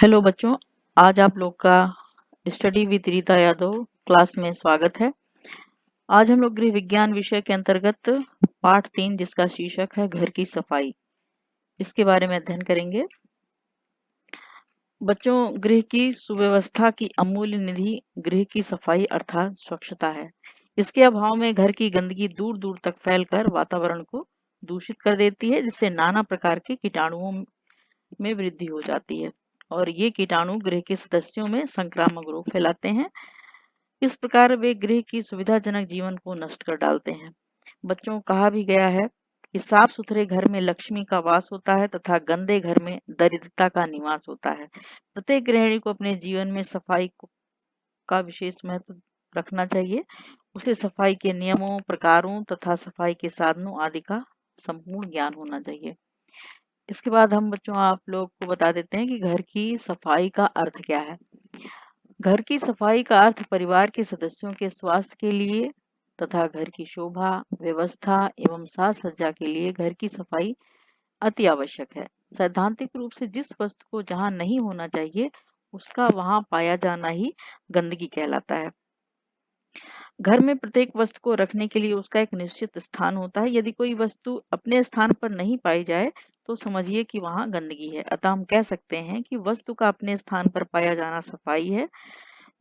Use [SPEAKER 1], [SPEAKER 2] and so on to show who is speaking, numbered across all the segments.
[SPEAKER 1] Hello बच्चों, आज आप लोग का study with Rita Yadav class में स्वागत है। आज हम लोग गृह विज्ञान विषय के अंतर्गत पाठ 3 जिसका शीर्षक है घर की सफाई, इसके बारे में अध्ययन करेंगे। बच्चों, गृह की सुव्यवस्था की अमूल्य निधि गृह की सफाई अर्थात स्वच्छता है। इसके अभाव में घर की गंदगी दूर दूर तक फैलकर वातावरण को दूषित कर देती है, जिससे नाना प्रकार के कीटाणुओं में वृद्धि हो जाती है और ये कीटाणु गृह के सदस्यों में संक्रामक रोग फैलाते हैं। इस प्रकार वे गृह की सुविधाजनक जीवन को नष्ट कर डालते हैं। बच्चों, कहा भी गया है कि साफ सुथरे घर में लक्ष्मी का वास होता है तथा गंदे घर में दरिद्रता का निवास होता है। प्रत्येक गृहिणी को अपने जीवन में सफाई का विशेष महत्व रखना चाहिए। उसे सफाई के नियमों, प्रकारों तथा सफाई के साधनों आदि का संपूर्ण ज्ञान होना चाहिए। इसके बाद हम बच्चों आप लोग को बता देते हैं कि घर की सफाई का अर्थ क्या है। घर की सफाई का अर्थ परिवार के सदस्यों के स्वास्थ्य के लिए तथा घर की शोभा, व्यवस्था एवं साज सज्जा के लिए घर की सफाई अति आवश्यक है। सैद्धांतिक रूप से जिस वस्तु को जहां नहीं होना चाहिए उसका वहां पाया जाना ही गंदगी कहलाता है। घर में प्रत्येक वस्तु को रखने के लिए उसका एक निश्चित स्थान होता है। यदि कोई वस्तु अपने स्थान पर नहीं पाई जाए तो समझिए कि वहां गंदगी है। अतः हम कह सकते हैं कि वस्तु का अपने स्थान पर पाया जाना सफाई है।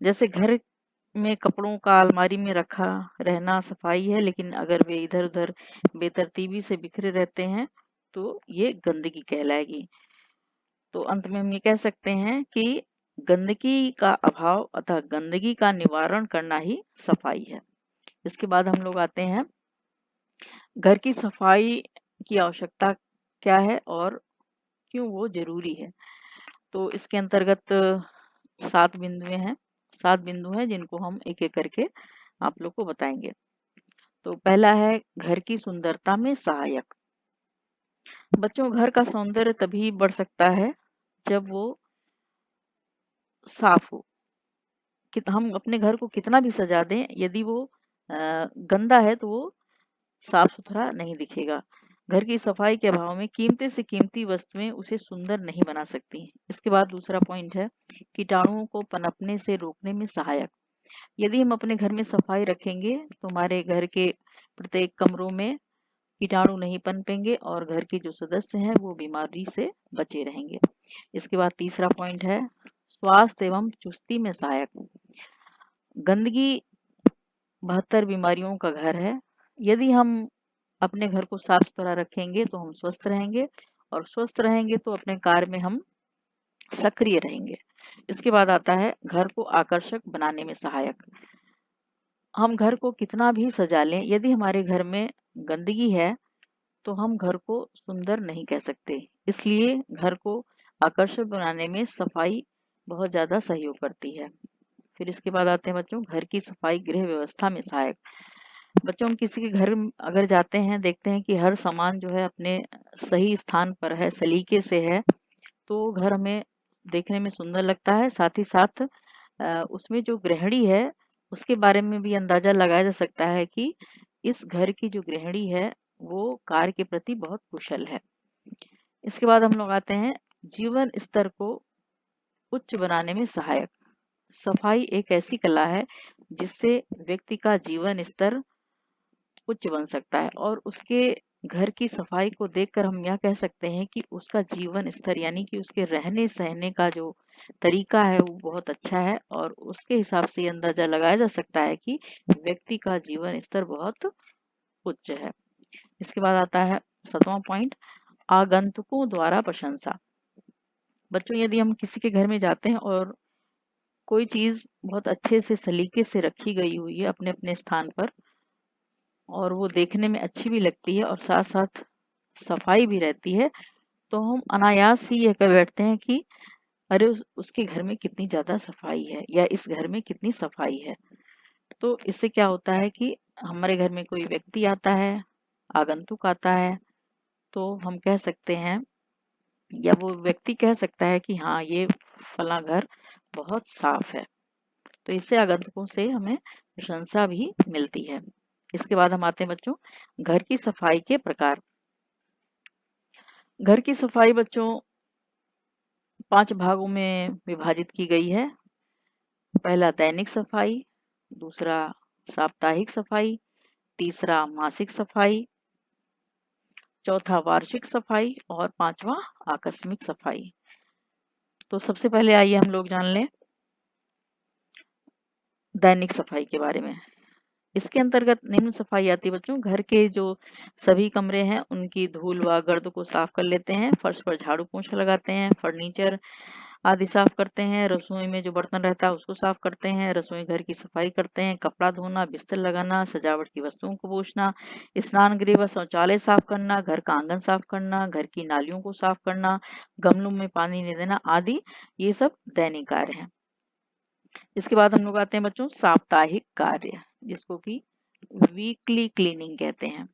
[SPEAKER 1] जैसे घर में कपड़ों का अलमारी में रखा रहना सफाई है, लेकिन अगर वे इधर उधर बेतरतीबी से बिखरे रहते हैं तो ये गंदगी कहलाएगी। तो अंत में हम ये कह सकते हैं कि गंदगी का अभाव अतः गंदगी का निवारण करना ही सफाई है। इसके बाद हम लोग आते हैं घर की सफाई की आवश्यकता क्या है और क्यों वो जरूरी है। तो इसके अंतर्गत 7 बिंदु हैं जिनको हम एक एक करके आप लोग को बताएंगे। तो पहला है घर की सुंदरता में सहायक। बच्चों, घर का सौंदर्य तभी बढ़ सकता है जब वो साफ हो। कि हम अपने घर को कितना भी सजा दें, यदि वो गंदा है तो वो साफ सुथरा नहीं दिखेगा। घर की सफाई के अभाव में कीमती से कीमती वस्तुएं उसे सुंदर नहीं बना सकती। इसके बाद दूसरा पॉइंट है कीटाणुओं को पनपने से रोकने में सहायक। यदि हम अपने घर में सफाई रखेंगे तो हमारे घर के प्रत्येक कमरों में कीटाणु नहीं पनपेंगे और घर के जो सदस्य हैं वो बीमारी से बचे रहेंगे। इसके बाद तीसरा पॉइंट है स्वास्थ्य एवं चुस्ती में सहायक। गंदगी 72 बीमारियों का घर है। यदि हम अपने घर को साफ सुथरा रखेंगे तो हम स्वस्थ रहेंगे और स्वस्थ रहेंगे तो अपने कार्य में हम सक्रिय रहेंगे। इसके बाद आता है घर को आकर्षक बनाने में सहायक। हम घर को कितना भी सजा लें, यदि हमारे घर में गंदगी है तो हम घर को सुंदर नहीं कह सकते। इसलिए घर को आकर्षक बनाने में सफाई बहुत ज्यादा सहयोग करती है। फिर इसके बाद आते हैं बच्चों घर की सफाई गृह व्यवस्था में सहायक। बच्चों, हम किसी के घर अगर जाते हैं, देखते हैं कि हर सामान जो है अपने सही स्थान पर है, सलीके से है, तो घर हमें देखने में सुंदर लगता है। साथ ही साथ उसमें जो गृहिणी है उसके बारे में भी अंदाजा लगाया जा सकता है कि इस घर की जो गृहिणी है वो कार्य के प्रति बहुत कुशल है। इसके बाद हम लोग आते हैं जीवन स्तर को उच्च बनाने में सहायक। सफाई एक ऐसी कला है जिससे व्यक्ति का जीवन स्तर उच्च बन सकता है और उसके घर की सफाई को देखकर हम यह कह सकते हैं कि उसका जीवन स्तर यानी कि उसके रहने सहने का जो तरीका है वो बहुत अच्छा है और उसके हिसाब से अंदाजा लगाया जा सकता है कि व्यक्ति का जीवन स्तर बहुत उच्च है। इसके बाद आता है 7वां पॉइंट आगंतुकों द्वारा प्रशंसा। बच्चों, यदि हम किसी के घर में जाते हैं और कोई चीज बहुत अच्छे से सलीके से रखी गई हुई है अपने अपने स्थान पर और वो देखने में अच्छी भी लगती है और साथ साथ सफाई भी रहती है, तो हम अनायास ही यह कह बैठते हैं कि अरे उसके घर में कितनी ज्यादा सफाई है या इस घर में कितनी सफाई है। तो इससे क्या होता है कि हमारे घर में कोई व्यक्ति आता है, आगंतुक आता है, तो हम कह सकते हैं या वो व्यक्ति कह सकता है कि हाँ ये फला घर बहुत साफ है। तो इससे आगंतुकों से हमें प्रशंसा भी मिलती है। इसके बाद हम आते हैं बच्चों घर की सफाई के प्रकार। घर की सफाई बच्चों 5 भागों में विभाजित की गई है। पहला दैनिक सफाई, दूसरा साप्ताहिक सफाई, तीसरा मासिक सफाई, चौथा वार्षिक सफाई और पांचवा आकस्मिक सफाई। तो सबसे पहले आइए हम लोग जान लें दैनिक सफाई के बारे में। इसके अंतर्गत निम्न सफाई आती है बच्चों। घर के जो सभी कमरे हैं उनकी धूल व गर्द को साफ कर लेते हैं, फर्श पर झाड़ू पोंछा लगाते हैं, फर्नीचर आदि साफ करते हैं, रसोई में जो बर्तन रहता है उसको साफ करते हैं, रसोई घर की सफाई करते हैं, कपड़ा धोना, बिस्तर लगाना, सजावट की वस्तुओं को पोंछना, स्नान गृह व शौचालय साफ करना, घर का आंगन साफ करना, घर की नालियों को साफ करना, गमलों में पानी नहीं देना आदि, ये सब दैनिक कार्य हैं। इसके बाद हम लोग आते हैं बच्चों साप्ताहिक कार्य, जिसको कि वीकली क्लीनिंग कहते हैं।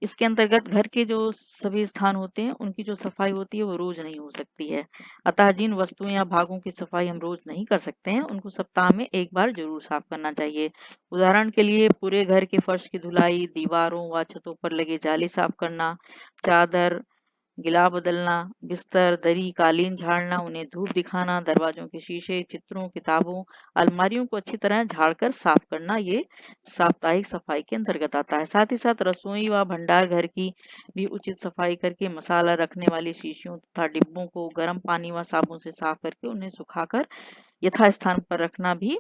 [SPEAKER 1] इसके अंतर्गत घर के जो सभी स्थान होते हैं उनकी जो सफाई होती है वो रोज नहीं हो सकती है, अतः जिन वस्तुओं या भागों की सफाई हम रोज नहीं कर सकते हैं उनको सप्ताह में एक बार जरूर साफ करना चाहिए। उदाहरण के लिए पूरे घर के फर्श की धुलाई, दीवारों व छतों पर लगे जाली साफ करना, चादर गिला बदलना, बिस्तर दरी कालीन झाड़ना, उन्हें धूप दिखाना, दरवाजों के शीशे चित्रों किताबों अलमारियों को अच्छी तरह झाड़कर साफ करना, ये साप्ताहिक सफाई के अंतर्गत आता है। साथ ही साथ रसोई व भंडार घर की भी उचित सफाई करके मसाला रखने वाली शीशियों तथा डिब्बों को गर्म पानी व साबुन से साफ करके उन्हें सुखाकर यथास्थान पर रखना भी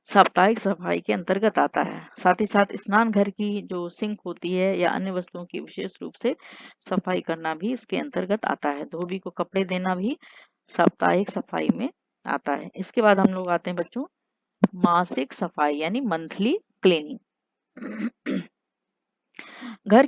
[SPEAKER 1] साप्ताहिक सफाई के अंतर्गत आता है। साथ ही साथ स्नान घर की जो सिंक होती है या अन्य वस्तुओं की विशेष रूप से सफाई करना भी इसके अंतर्गत आता है। धोबी को कपड़े देना भी साप्ताहिक सफाई में आता है। इसके बाद हम लोग आते हैं बच्चों मासिक सफाई यानी मंथली क्लीनिंग। घर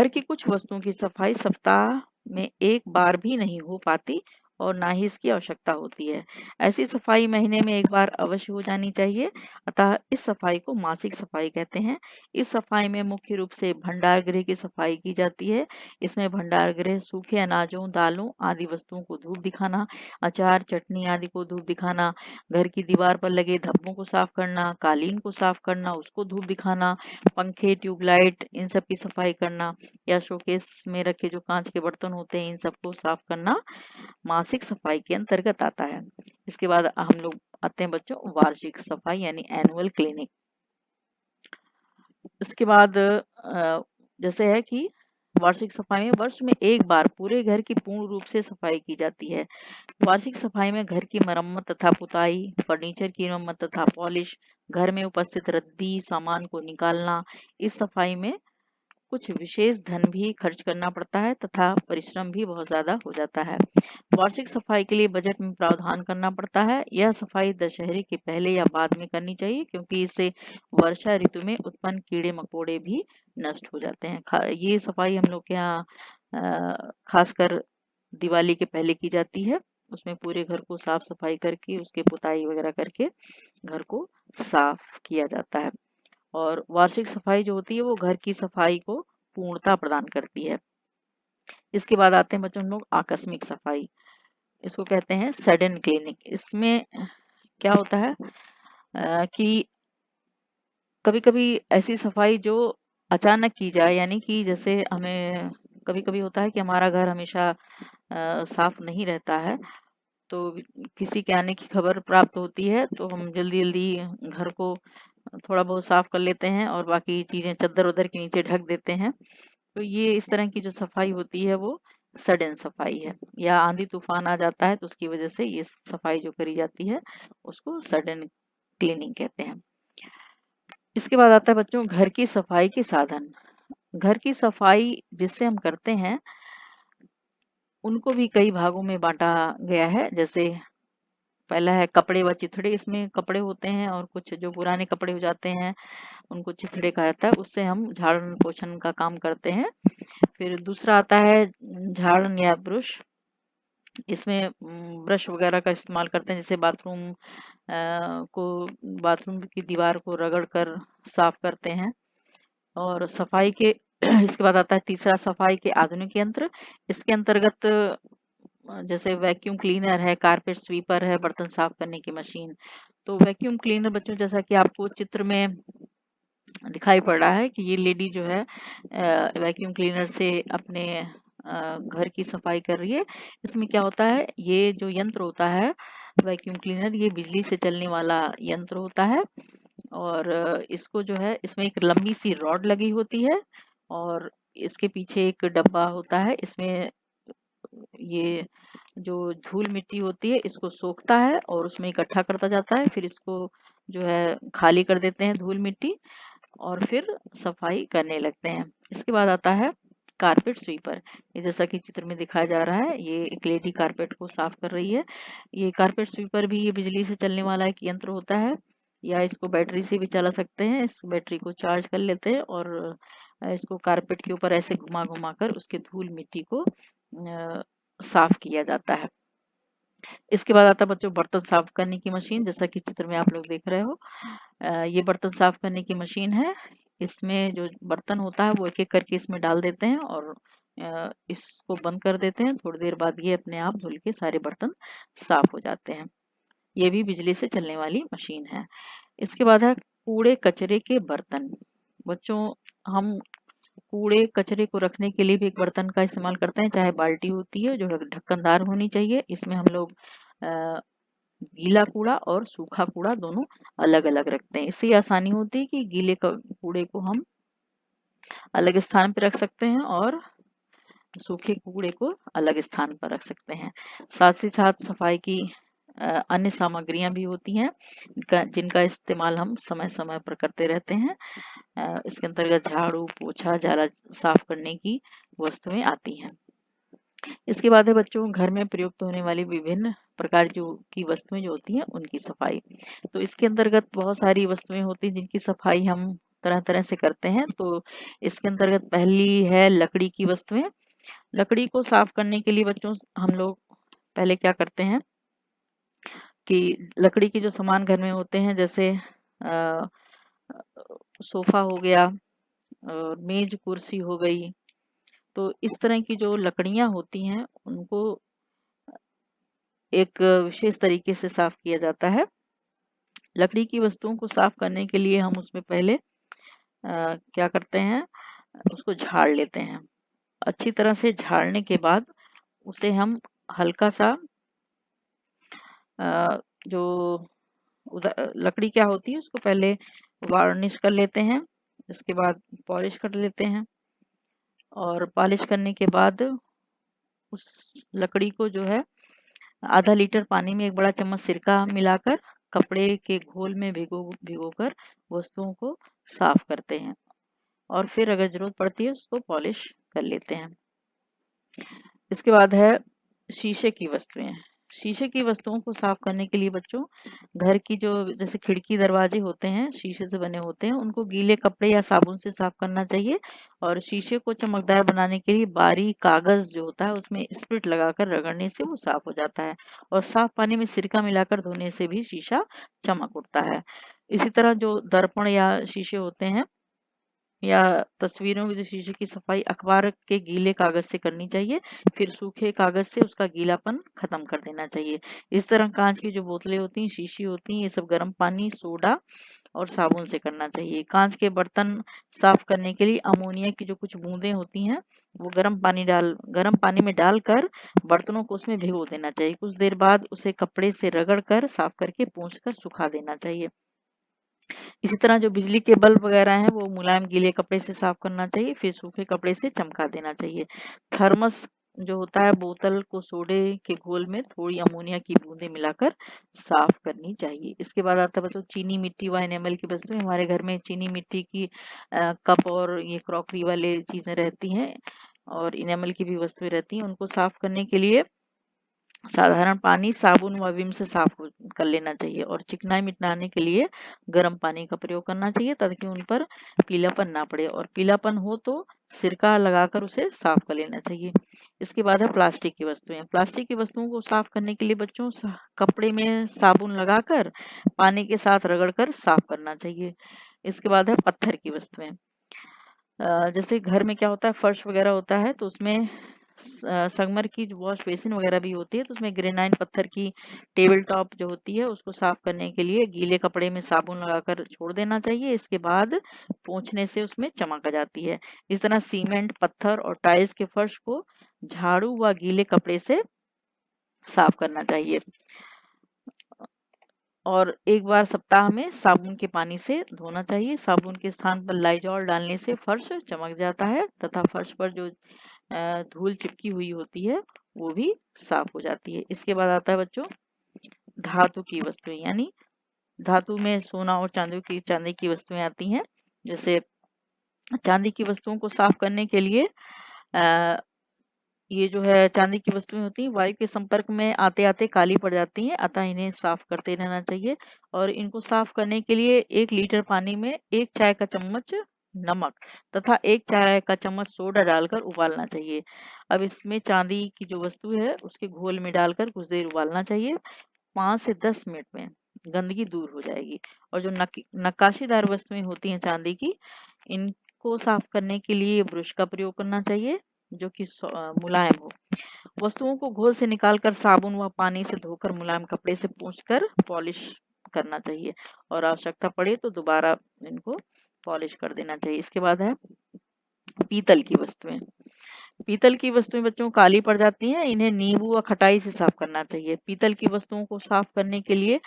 [SPEAKER 1] की कुछ वस्तुओं की सफाई सप्ताह में एक बार भी नहीं हो पाती और ना ही इसकी आवश्यकता होती है। ऐसी सफाई महीने में एक बार अवश्य हो जानी चाहिए, अतः इस सफाई को मासिक सफाई कहते हैं। इस सफाई में मुख्य रूप से भंडार गृह की सफाई की जाती है। इसमें भंडार गृह सूखे अनाजों दालों आदि वस्तुओं को धूप दिखाना, अचार चटनी आदि को धूप दिखाना, घर की दीवार पर लगे धब्बों को साफ करना, कालीन को साफ करना उसको धूप दिखाना, पंखे ट्यूबलाइट इन सब की सफाई करना या शोकेस में रखे जो कांच के बर्तन होते हैं इन सबको साफ करना मासिक सफाई के अंतर्गत आता है। इसके बाद हम लोग आते हैं बच्चों वार्षिक सफाई यानी एनुअल क्लीनिंग। इसके बाद जैसे है कि वार्षिक सफाई में वर्ष में एक बार पूरे घर की पूर्ण रूप से सफाई की जाती है। वार्षिक सफाई में घर की मरम्मत तथा पुताई, फर्नीचर की मरम्मत तथा पॉलिश, घर में उपस्थित रद्दी सामान को निकालना, इस सफाई में कुछ विशेष धन भी खर्च करना पड़ता है तथा परिश्रम भी बहुत ज्यादा हो जाता है। वार्षिक सफाई के लिए बजट में प्रावधान करना पड़ता है। यह सफाई दशहरे के पहले या बाद में करनी चाहिए क्योंकि इससे वर्षा ऋतु में उत्पन्न कीड़े मकोड़े भी नष्ट हो जाते हैं। ये सफाई हम लोग के यहाँ खासकर दिवाली के पहले की जाती है। उसमें पूरे घर को साफ सफाई करके उसके पुताई वगैरह करके घर को साफ किया जाता है। और वार्षिक सफाई जो होती है वो घर की सफाई को पूर्णता प्रदान करती है। इसके बाद आते हैं बच्चों हम लोग आकस्मिक सफाई, इसको कहते हैं सडन क्लीनिंग। इसमें क्या होता है कि कभी कभी ऐसी सफाई जो अचानक की जाए, यानी कि जैसे हमें कभी कभी होता है कि हमारा घर हमेशा साफ नहीं रहता है, तो किसी के आने की खबर प्राप्त होती है तो हम जल्दी जल्दी घर को थोड़ा बहुत साफ कर लेते हैं और बाकी चीजें चद्दर उद्दर के नीचे ढक देते हैं। तो ये इस तरह की जो सफाई होती है वो सडन सफाई है। या आंधी तूफान आ जाता है तो उसकी वजह से ये सफाई जो करी जाती है उसको सडन क्लीनिंग कहते हैं। इसके बाद आता है बच्चों घर की सफाई के साधन। घर की सफाई जिससे हम करते हैं उनको भी कई भागों में बांटा गया है। जैसे पहला है कपड़े व चिथड़े, इसमें कपड़े होते हैं और कुछ जो पुराने कपड़े हो जाते हैं उनको चिथड़े कहा जाता है, उससे हम झाड़न पोछन का काम करते हैं। फिर दूसरा आता है झाड़न या ब्रश। इसमें ब्रश वगैरह का इस्तेमाल करते हैं, जैसे बाथरूम की दीवार को रगड़ कर साफ करते हैं। और सफाई के इसके बाद आता है तीसरा सफाई के आधुनिक यंत्र। इसके अंतर्गत जैसे वैक्यूम क्लीनर है, कारपेट स्वीपर है, बर्तन साफ करने की मशीन। तो वैक्यूम क्लीनर बच्चों जैसा कि आपको चित्र में दिखाई पड़ रहा है कि ये लेडी जो है वैक्यूम क्लीनर से अपने घर की सफाई कर रही है। इसमें क्या होता है, ये जो यंत्र होता है वैक्यूम क्लीनर, ये बिजली से चलने वाला यंत्र होता है। और इसको जो है, इसमें एक लंबी सी रॉड लगी होती है और इसके पीछे एक डब्बा होता है। इसमें ये जो धूल मिट्टी होती है इसको सोखता है और उसमें इकट्ठा करता जाता है। फिर इसको जो है खाली कर देते हैं धूल मिट्टी, और फिर सफाई करने लगते हैं। इसके बाद आता है कारपेट स्वीपर। ये जैसा कि चित्र में दिखाया जा रहा है, ये एक लेडी कारपेट को साफ कर रही है। ये कारपेट स्वीपर भी ये बिजली से चलने वाला एक यंत्र होता है, या इसको बैटरी से भी चला सकते हैं। इस बैटरी को चार्ज कर लेते हैं और इसको कारपेट के ऊपर ऐसे घुमा घुमा कर उसके धूल मिट्टी को साफ किया जाता है। इसके बाद आता है बच्चों बर्तन साफ करने की मशीन, जैसा कि चित्र में आप लोग देख रहे हो। ये बर्तन साफ करने की मशीन है। इसमें जो बर्तन होता है वो एक एक करके इसमें डाल देते हैं और इसको बंद कर देते हैं। थोड़ी देर बाद ये अपने आप धुल के सारे बर्तन साफ हो जाते हैं। ये भी बिजली से चलने वाली मशीन है। इसके बाद है कूड़े कचरे के बर्तन। बच्चों, हम कूड़े कचरे को रखने के लिए भी एक बर्तन का इस्तेमाल करते हैं, चाहे बाल्टी होती है जो ढक्कनदार होनी चाहिए। इसमें हम लोग गीला कूड़ा और सूखा कूड़ा दोनों अलग अलग रखते हैं। इससे ये आसानी होती है कि गीले कूड़े को हम अलग स्थान पर रख सकते हैं और सूखे कूड़े को अलग स्थान पर रख सकते हैं। साथ ही साथ सफाई की अन्य सामग्रियां भी होती हैं जिनका इस्तेमाल हम समय समय पर करते रहते हैं। इसके अंतर्गत झाड़ू, पोछा, जाला साफ करने की वस्तुएं आती हैं। इसके बाद है बच्चों घर में प्रयुक्त होने वाली विभिन्न प्रकार की वस्तुएं जो होती हैं उनकी सफाई। तो इसके अंतर्गत बहुत सारी वस्तुएं होती हैं जिनकी सफाई हम तरह तरह से करते हैं। तो इसके अंतर्गत पहली है लकड़ी की वस्तुएं। लकड़ी को साफ करने के लिए बच्चों हम लोग पहले क्या करते हैं कि लकड़ी के जो सामान घर में होते हैं, जैसे सोफा हो गया और मेज कुर्सी हो गई, तो इस तरह की जो लकड़ियां होती हैं उनको एक विशेष तरीके से साफ किया जाता है। लकड़ी की वस्तुओं को साफ करने के लिए हम उसमें पहले क्या करते हैं, उसको झाड़ लेते हैं। अच्छी तरह से झाड़ने के बाद उसे हम हल्का सा जो लकड़ी क्या होती है उसको पहले वार्निश कर लेते हैं। इसके बाद पॉलिश कर लेते हैं और पॉलिश करने के बाद उस लकड़ी को जो है आधा लीटर पानी में 1 बड़ा चम्मच सिरका मिलाकर कपड़े के घोल में भिगोकर वस्तुओं को साफ करते हैं और फिर अगर जरूरत पड़ती है उसको पॉलिश कर लेते हैं। इसके बाद है शीशे की वस्तुएं। शीशे की वस्तुओं को साफ करने के लिए बच्चों घर की जो जैसे खिड़की दरवाजे होते हैं शीशे से बने होते हैं, उनको गीले कपड़े या साबुन से साफ करना चाहिए। और शीशे को चमकदार बनाने के लिए बारीक कागज जो होता है उसमें स्प्रिट लगाकर रगड़ने से वो साफ हो जाता है। और साफ पानी में सिरका मिलाकर धोने से भी शीशा चमक उठता है। इसी तरह जो दर्पण या शीशे होते हैं या तस्वीरों की जो शीशे की सफाई अखबार के गीले कागज से करनी चाहिए, फिर सूखे कागज से उसका गीलापन खत्म कर देना चाहिए। इस तरह कांच की जो बोतलें होती हैं, शीशी होती हैं, ये सब गर्म पानी, सोडा और साबुन से करना चाहिए। कांच के बर्तन साफ करने के लिए अमोनिया की जो कुछ बूंदें होती हैं वो गर्म पानी में डालकर बर्तनों को उसमें भिगो देना चाहिए। कुछ देर बाद उसे कपड़े से रगड़ कर साफ करके पोंछ कर सुखा देना चाहिए। इसी तरह जो बिजली के बल्ब वगैरह हैं वो मुलायम गीले कपड़े से साफ करना चाहिए, फिर सूखे कपड़े से चमका देना चाहिए। थर्मस जो होता है, बोतल को सोडे के घोल में थोड़ी अमोनिया की बूंदें मिलाकर साफ करनी चाहिए। इसके बाद आता है बच्चों चीनी मिट्टी व एनेमल की वस्तुएं। हमारे घर में चीनी मिट्टी की कप और ये क्रॉकरी वाले चीजें रहती हैं और इनेमल की भी वस्तुएं रहती हैं। उनको साफ करने के लिए साधारण पानी, साबुन व विम से साफ कर लेना चाहिए और चिकनाई मिटाने के लिए गर्म पानी का प्रयोग करना चाहिए ताकि उन पर पीलापन ना पड़े, और पीलापन हो तो सिरका लगाकर उसे साफ कर लेना चाहिए। इसके बाद है प्लास्टिक की वस्तुएं। प्लास्टिक की वस्तुओं को साफ करने के लिए बच्चों कपड़े में साबुन लगाकर पानी के साथ रगड़कर साफ करना चाहिए। इसके बाद है पत्थर की वस्तुएं। जैसे घर में क्या होता है, फर्श वगैरह होता है तो उसमें संगमर की जो वॉश बेसिन वगैरह भी होती है तो उसमें ग्रेनाइट पत्थर की टेबल टॉप जो होती है उसको साफ करने के लिए गीले कपड़े में साबुन लगाकर छोड़ देना चाहिए। इसके बाद पोंछने से उसमें चमक आ जाती है। इस तरह सीमेंट, पत्थर और टाइल्स के फर्श को झाड़ू व गीले कपड़े से साफ करना चाहिए और एक बार सप्ताह में साबुन के पानी से धोना चाहिए। साबुन के स्थान पर लाइजॉल डालने से फर्श चमक जाता है तथा फर्श पर जो धूल चिपकी हुई होती है वो भी साफ हो जाती है। इसके बाद आता है बच्चों धातु की वस्तुएं, यानी धातु में सोना और चांदी की वस्तुएं आती हैं। जैसे चांदी की वस्तुओं को साफ करने के लिए ये जो है चांदी की वस्तुएं होती हैं वायु के संपर्क में आते आते काली पड़ जाती हैं, अतः इन्हें साफ करते रहना चाहिए। और इनको साफ करने के लिए 1 लीटर पानी में 1 चाय का चम्मच नमक तथा 1 चाय का चम्मच सोडा डालकर उबालना चाहिए। अब इसमें चांदी की जो वस्तु है उसके घोल में डालकर कुछ देर उबालना चाहिए। 5 से 10 मिनट में गंदगी दूर हो जाएगी। और जो नक्काशीदार वस्तुएं होती हैं चांदी की, इनको साफ करने के लिए ब्रश का प्रयोग करना चाहिए जो कि मुलायम हो। वस्तुओं को घोल से निकालकर साबुन व पानी से धोकर मुलायम कपड़े से पोंछकर पॉलिश करना चाहिए और आवश्यकता पड़े तो दोबारा इनको पॉलिश कर देना चाहिए। इसके बाद है पीतल की वस्तुएं। पीतल की वस्तुएं बच्चों काली पड़ जाती हैं, इन्हें नींबू व खटाई से साफ करना चाहिए। पीतल की वस्तुओं को साफ करने के लिए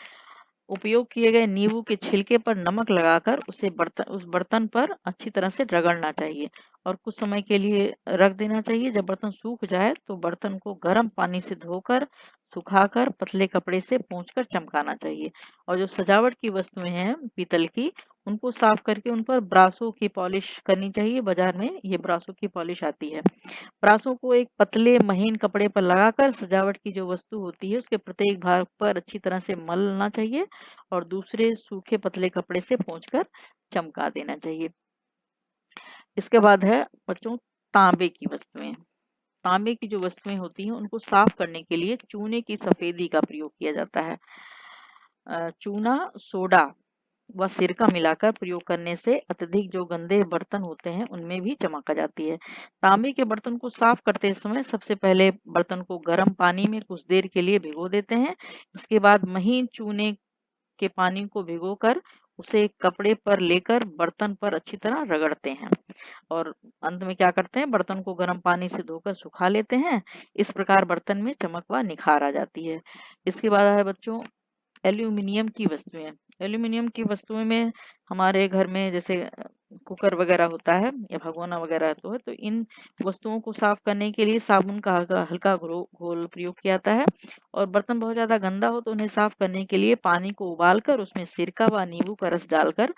[SPEAKER 1] उपयोग किए गए नींबू के छिलके पर नमक लगाकर उस बर्तन पर अच्छी तरह से रगड़ना चाहिए और कुछ समय के लिए रख देना चाहिए। जब बर्तन सूख जाए तो बर्तन को गर्म पानी से धोकर सुखाकर पतले कपड़े से पोंछकर चमकाना चाहिए। और जो सजावट की वस्तुएं हैं पीतल की, उनको साफ करके उन पर ब्रासों की पॉलिश करनी चाहिए। बाजार में ये ब्रासों की पॉलिश आती है। ब्रासों को एक पतले महीन कपड़े पर लगाकर सजावट की जो वस्तु होती है उसके प्रत्येक भाग पर अच्छी तरह से मलना चाहिए और दूसरे सूखे पतले कपड़े से पोंछकर चमका देना चाहिए। इसके बाद है बच्चों तांबे की वस्तुएं। तांबे की जो वस्तुएं होती हैं उनको साफ करने के लिए चूने की सफेदी का प्रयोग किया जाता है। चूना, सोडा व सिरका मिलाकर प्रयोग करने से अत्यधिक जो गंदे बर्तन होते हैं उनमें भी चमक आ जाती है। तांबे के बर्तन को साफ करते समय सबसे पहले बर्तन को गर्म पानी में कुछ देर के लिए भिगो देते हैं। इसके बाद महीन चूने के पानी को भिगोकर उसे एक कपड़े पर लेकर बर्तन पर अच्छी तरह रगड़ते हैं और अंत में क्या करते हैं, बर्तन को गर्म पानी से धोकर सुखा लेते हैं। इस प्रकार बर्तन में चमक व निखार आ जाती है। इसके बाद है बच्चों एल्यूमिनियम की वस्तुएं। एल्यूमिनियम की वस्तुएं में हमारे घर में जैसे कुकर वगैरह होता है या भगोना वगैरह तो है, तो इन वस्तुओं को साफ करने के लिए साबुन का हल्का घोल प्रयोग किया जाता है। और बर्तन बहुत ज्यादा गंदा हो तो उन्हें साफ करने के लिए पानी को उबालकर उसमें सिरका व नींबू का रस डालकर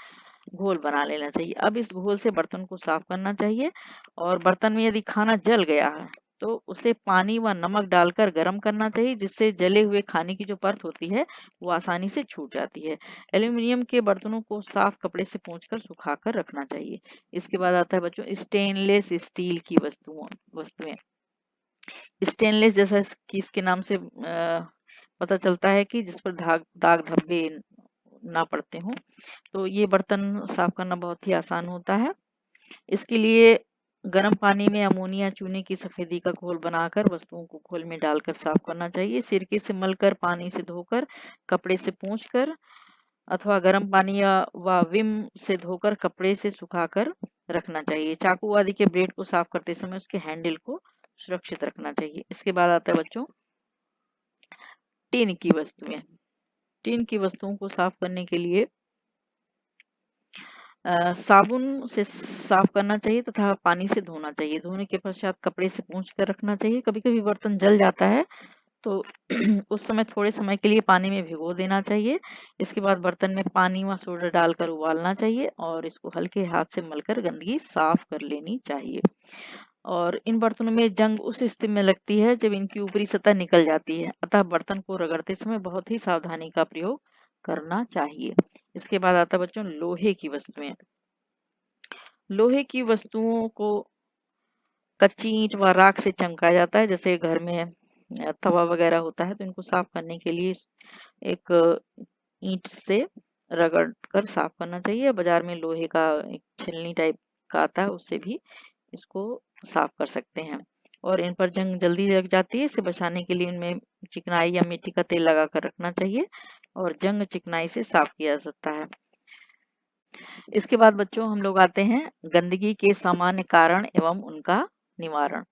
[SPEAKER 1] घोल बना लेना चाहिए। अब इस घोल से बर्तन को साफ करना चाहिए और बर्तन में यदि खाना जल गया है तो उसे पानी व नमक डालकर गर्म करना चाहिए, जिससे जले हुए खाने की जो परत होती है वो आसानी से छूट जाती है। एल्यूमिनियम के बर्तनों को साफ कपड़े से पोंछकर सुखाकर रखना चाहिए। इसके बाद आता है बच्चों स्टेनलेस स्टील की वस्तुएं। स्टेनलेस जैसा कि इसके नाम से पता चलता है कि जिस पर दाग धब्बे ना पड़ते हों, तो ये बर्तन साफ करना बहुत ही आसान होता है। इसके लिए गर्म पानी में अमोनिया चूने की सफेदी का घोल बनाकर वस्तुओं को घोल में डालकर साफ करना चाहिए। सिरके से मलकर पानी से धोकर कपड़े से पोंछकर अथवा गर्म पानी या व विम से धोकर कपड़े से सुखाकर रखना चाहिए। चाकू आदि के ब्लेड को साफ करते समय उसके हैंडल को सुरक्षित रखना चाहिए। इसके बाद आता है बच्चों टिन की वस्तुएं। टिन की वस्तुओं को साफ करने के लिए साबुन से साफ करना चाहिए तथा पानी से धोना चाहिए। धोने के पश्चात कपड़े से पोंछ कर रखना चाहिए। कभी कभी बर्तन जल जाता है तो उस समय थोड़े समय के लिए पानी में भिगो देना चाहिए। इसके बाद बर्तन में पानी व सोडा डालकर उबालना चाहिए और इसको हल्के हाथ से मलकर गंदगी साफ कर लेनी चाहिए। और इन बर्तनों में जंग उस स्थिति में लगती है जब इनकी ऊपरी सतह निकल जाती है, अतः बर्तन को रगड़ते समय बहुत ही सावधानी का प्रयोग करना चाहिए। इसके बाद आता है बच्चों लोहे की वस्तुएं। लोहे की वस्तुओं को कच्ची ईंट व राख से चमकाया जाता है। जैसे घर में तवा वगैरह होता है तो इनको साफ करने के लिए एक ईंट से रगड़ कर साफ करना चाहिए। बाजार में लोहे का एक छलनी टाइप का आता है, उससे भी इसको साफ कर सकते हैं। और इन पर जंग जल्दी लग जाती है, इसे बचाने के लिए इनमें चिकनाई या मिट्टी का तेल लगा कर रखना चाहिए और जंग चिकनाई से साफ किया जा सकता है। इसके बाद बच्चों हम लोग आते हैं गंदगी के सामान्य कारण एवं उनका निवारण।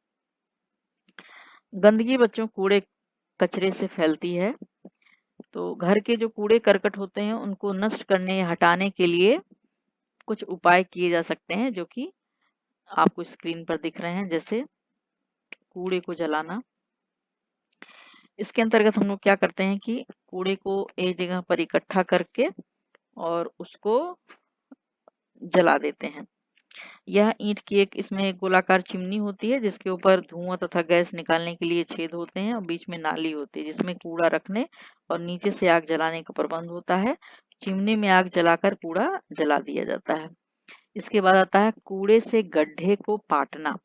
[SPEAKER 1] गंदगी बच्चों कूड़े कचरे से फैलती है, तो घर के जो कूड़े करकट होते हैं उनको नष्ट करने या हटाने के लिए कुछ उपाय किए जा सकते हैं, जो कि आपको स्क्रीन पर दिख रहे हैं। जैसे कूड़े को जलाना। इसके अंतर्गत हम लोग क्या करते हैं कि कूड़े को एक जगह पर इकट्ठा करके और उसको जला देते हैं। यह ईंट की इसमें एक गोलाकार चिमनी होती है, जिसके ऊपर धुआं तथा गैस निकालने के लिए छेद होते हैं और बीच में नाली होती है, जिसमें कूड़ा रखने और नीचे से आग जलाने का प्रबंध होता है। चिमनी में आग जलाकर कूड़ा जला दिया जाता है। इसके बाद आता है कूड़े से गड्ढे को पाटना।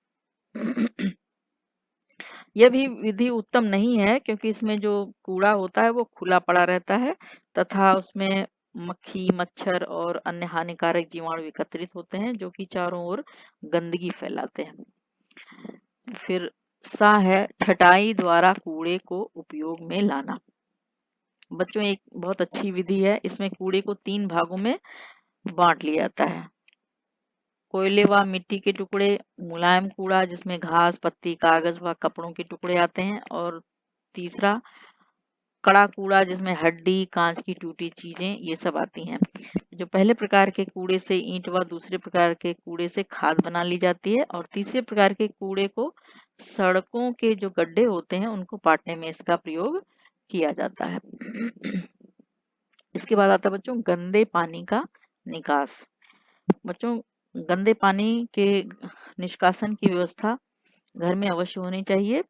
[SPEAKER 1] यह भी विधि उत्तम नहीं है, क्योंकि इसमें जो कूड़ा होता है वो खुला पड़ा रहता है तथा उसमें मक्खी, मच्छर और अन्य हानिकारक जीवाणु एकत्रित होते हैं, जो कि चारों ओर गंदगी फैलाते हैं। फिर सा है छटाई द्वारा कूड़े को उपयोग में लाना। बच्चों, एक बहुत अच्छी विधि है। इसमें कूड़े को 3 भागों में बांट लिया जाता है। कोयले व मिट्टी के टुकड़े, मुलायम कूड़ा जिसमें घास, पत्ती, कागज व कपड़ों के टुकड़े आते हैं, और तीसरा कड़ा कूड़ा जिसमें हड्डी, कांच की टूटी चीजें ये सब आती हैं। जो पहले प्रकार के कूड़े से ईंट व दूसरे प्रकार के कूड़े से खाद बना ली जाती है, और तीसरे प्रकार के कूड़े को सड़कों के जो गड्ढे होते हैं उनको पाटने में इसका प्रयोग किया जाता है। इसके बाद आता है बच्चों गंदे पानी का निकास। बच्चों, गंदे पानी के निष्कासन की व्यवस्था घर में अवश्य होनी चाहिए।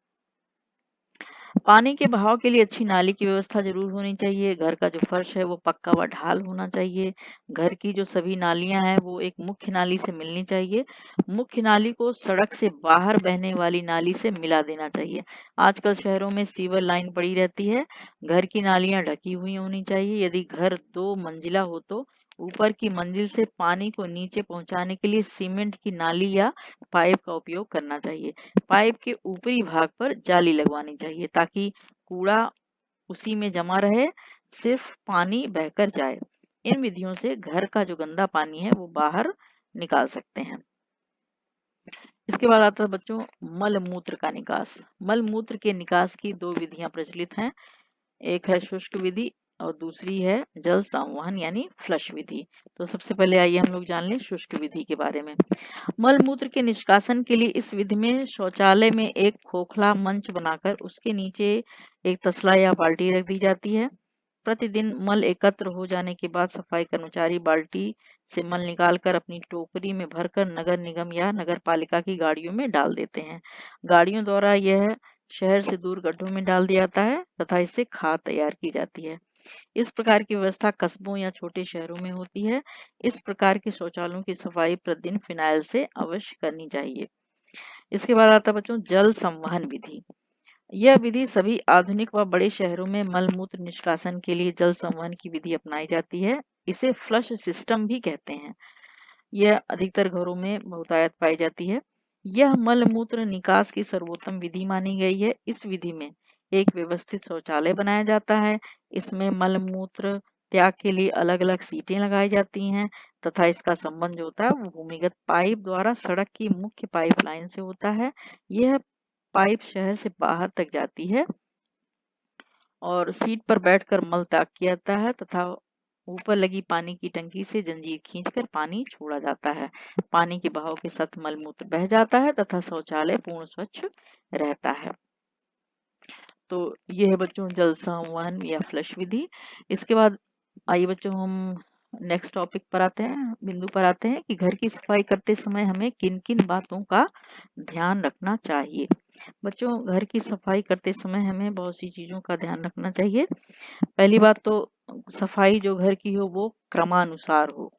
[SPEAKER 1] पानी के बहाव के लिए अच्छी नाली की व्यवस्था जरूर होनी चाहिए। घर का जो फर्श है वो पक्का व ढाल होना चाहिए। घर की जो सभी नालियां हैं वो एक मुख्य नाली से मिलनी चाहिए। मुख्य नाली को सड़क से बाहर बहने वाली नाली से मिला देना चाहिए। आजकल शहरों में सीवर लाइन पड़ी रहती है। घर की नालियां ढकी हुई होनी चाहिए। यदि घर 2 मंजिला हो तो ऊपर की मंजिल से पानी को नीचे पहुंचाने के लिए सीमेंट की नाली या पाइप का उपयोग करना चाहिए। पाइप के ऊपरी भाग पर जाली लगवानी चाहिए, ताकि कूड़ा उसी में जमा रहे, सिर्फ पानी बहकर जाए। इन विधियों से घर का जो गंदा पानी है वो बाहर निकाल सकते हैं। इसके बाद आता है बच्चों मल मूत्र का निकास। मल मूत्र के निकास की 2 विधियां प्रचलित हैं। एक है शुष्क विधि और दूसरी है जल संवहन यानी फ्लश विधि। तो सबसे पहले आइए हम लोग जान लें शुष्क विधि के बारे में। मल मूत्र के निष्कासन के लिए इस विधि में शौचालय में एक खोखला मंच बनाकर उसके नीचे एक तसला या बाल्टी रख दी जाती है। प्रतिदिन मल एकत्र हो जाने के बाद सफाई कर्मचारी बाल्टी से मल निकालकर अपनी टोकरी में भरकर नगर निगम या नगर पालिका की गाड़ियों में डाल देते हैं। गाड़ियों द्वारा यह शहर से दूर गड्ढों में डाल दिया जाता है तथा इससे खाद तैयार की जाती है। इस प्रकार की व्यवस्था कस्बों या छोटे शहरों में होती है। इस प्रकार के शौचालयों की सफाई प्रतिदिन फिनाइल से अवश्य करनी चाहिए। इसके बाद आता है बच्चों जल संवहन विधि। यह विधि सभी आधुनिक व बड़े शहरों में मल मूत्र निष्कासन के लिए जल संवहन की विधि अपनाई जाती है। इसे फ्लश सिस्टम भी कहते हैं। यह अधिकतर घरों में बहुतायत पाई जाती है। यह मल मूत्र निकास की सर्वोत्तम विधि मानी गई है। इस विधि में एक व्यवस्थित शौचालय बनाया जाता है। इसमें मल मूत्र त्याग के लिए अलग अलग सीटें लगाई जाती हैं तथा इसका संबंध जो होता है वो भूमिगत पाइप द्वारा सड़क की मुख्य पाइपलाइन से होता है। यह पाइप शहर से बाहर तक जाती है और सीट पर बैठकर मल त्याग किया जाता है तथा ऊपर लगी पानी की टंकी से जंजीर खींचकर पानी छोड़ा जाता है। पानी के बहाव के साथ मलमूत्र बह जाता है तथा शौचालय पूर्ण स्वच्छ रहता है। तो ये है बच्चों जल संवहन या फ्लश विधि। इसके बाद आइए बच्चों हम नेक्स्ट टॉपिक पर आते हैं, बिंदु पर आते हैं कि घर की सफाई करते समय हमें किन किन बातों का ध्यान रखना चाहिए। बच्चों, घर की सफाई करते समय हमें बहुत सी चीजों का ध्यान रखना चाहिए। पहली बात तो सफाई जो घर की हो वो क्रमानुसार हो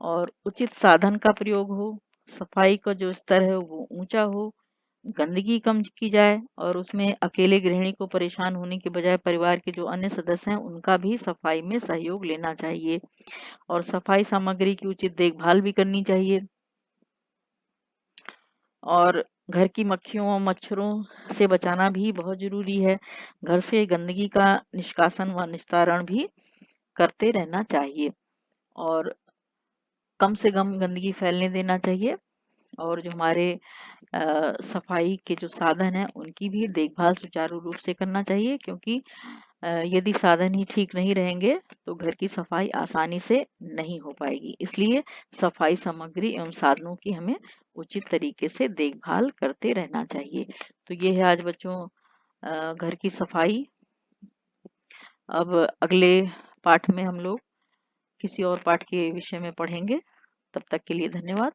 [SPEAKER 1] और उचित साधन का प्रयोग हो। सफाई का जो स्तर है वो ऊंचा हो, गंदगी कम की जाए और उसमें अकेले गृहिणी को परेशान होने के बजाय परिवार के जो अन्य सदस्य हैं उनका भी सफाई में सहयोग लेना चाहिए और सफाई सामग्री की उचित देखभाल भी करनी चाहिए। और घर की मक्खियों और मच्छरों से बचाना भी बहुत जरूरी है। घर से गंदगी का निष्कासन व निस्तारण भी करते रहना चाहिए और कम से कम गंदगी फैलने देना चाहिए। और जो हमारे सफाई के जो साधन हैं उनकी भी देखभाल सुचारू रूप से करना चाहिए, क्योंकि यदि साधन ही ठीक नहीं रहेंगे तो घर की सफाई आसानी से नहीं हो पाएगी। इसलिए सफाई सामग्री एवं साधनों की हमें उचित तरीके से देखभाल करते रहना चाहिए। तो ये है आज बच्चों घर की सफाई। अब अगले पाठ में हम लोग किसी और पाठ के विषय में पढ़ेंगे। तब तक के लिए धन्यवाद।